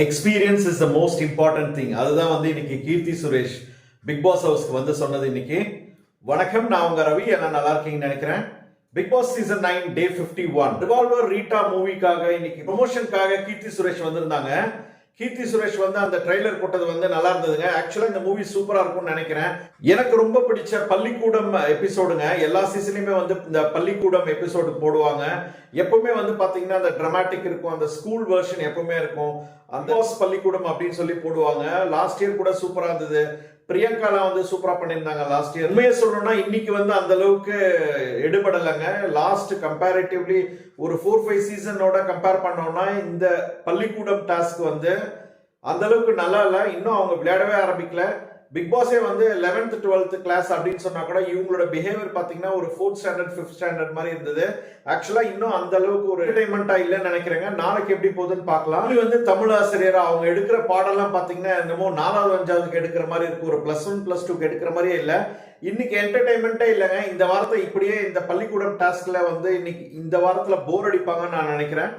Experience is the most important thing. அதுதான் வந்து இன்னைக்கு கீர்த்தி சுரேஷ் பிக் பாஸ் ஹவுஸ்க்கு வந்து சொன்னது. இன்னைக்கு வணக்கம், நான் உங்க ரவி. எல்லாம் நல்லா இருக்கீங்கன்னு நினைக்கிறேன். பிக் பாஸ் சீசன் 9 டே 51 ரிவால்வர் ரீட்டா மூவிக்காக இன்னைக்கு ப்ரொமோஷனுக்காக கீர்த்தி சுரேஷ் வந்திருந்தாங்க. கீர்த்தி சுரேஷ் வந்து அந்த ட்ரைலர் போட்டது வந்து நல்லா இருந்ததுங்க. ஆக்சுவலா இந்த மூவி சூப்பரா இருக்கும்னு நினைக்கிறேன். எனக்கு ரொம்ப பிடிச்ச பள்ளிக்கூடம் எபிசோடுங்க. எல்லா சீசன்லயுமே வந்து இந்த பள்ளிக்கூடம் எபிசோடு போடுவாங்க. எப்பவுமே வந்து பாத்தீங்கன்னா அந்த டிராமாட்டிக் இருக்கும், அந்த ஸ்கூல் வெர்ஷன் எப்பவுமே இருக்கும். அந்த பள்ளிக்கூடம் அப்படின்னு சொல்லி போடுவாங்க. லாஸ்ட் இயர் கூட சூப்பரா இருந்தது. பிரியங்காலாம் வந்து சூப்பரா பண்ணியிருந்தாங்க லாஸ்ட் இயர். உண்மையை சொல்லணும்னா இன்னைக்கு வந்து அந்த அளவுக்கு எடுபடலைங்க. லாஸ்ட் கம்பேரிட்டிவ்லி ஒரு 4-5 சீசனோட கம்பேர் பண்ணோம்னா இந்த பள்ளிக்கூடம் டாஸ்க் வந்து அந்த அளவுக்கு நல்லா இல்லை. இன்னும் அவங்க விளையாடவே ஆரம்பிக்கல. பிக் பாஸே வந்து 11th 12th கிளாஸ் அப்படின்னு சொன்னா கூட இவங்களோட பிஹேவியர் பாத்தீங்கன்னா ஒரு 4th ஸ்டாண்டர்ட் 5th ஸ்டாண்டர்ட் மாதிரி இருந்தது. ஆக்சுவலா இன்னும் அந்த அளவுக்கு ஒரு என்டர்டைன்மெண்டா இல்லைன்னு நினைக்கிறேங்க. நாளைக்கு எப்படி போகுதுன்னு பார்க்கலாம். இது வந்து தமிழ் ஆசிரியர் அவங்க எடுக்கிற பாடம்லாம் பாத்தீங்கன்னா என்னமோ 4வது 5வதுக்கு எடுக்கிற மாதிரி இருக்கு. ஒரு +1 +2க்கு எடுக்கிற மாதிரியே இல்லை. இன்னைக்கு என்டர்டைன்மெண்ட்டே இல்லைங்க. இந்த வாரத்தை இப்படியே இந்த பள்ளிக்கூடம் டாஸ்க்ல வந்து இன்னைக்கு இந்த வாரத்துல போர் அடிப்பாங்கன்னு நான் நினைக்கிறேன்.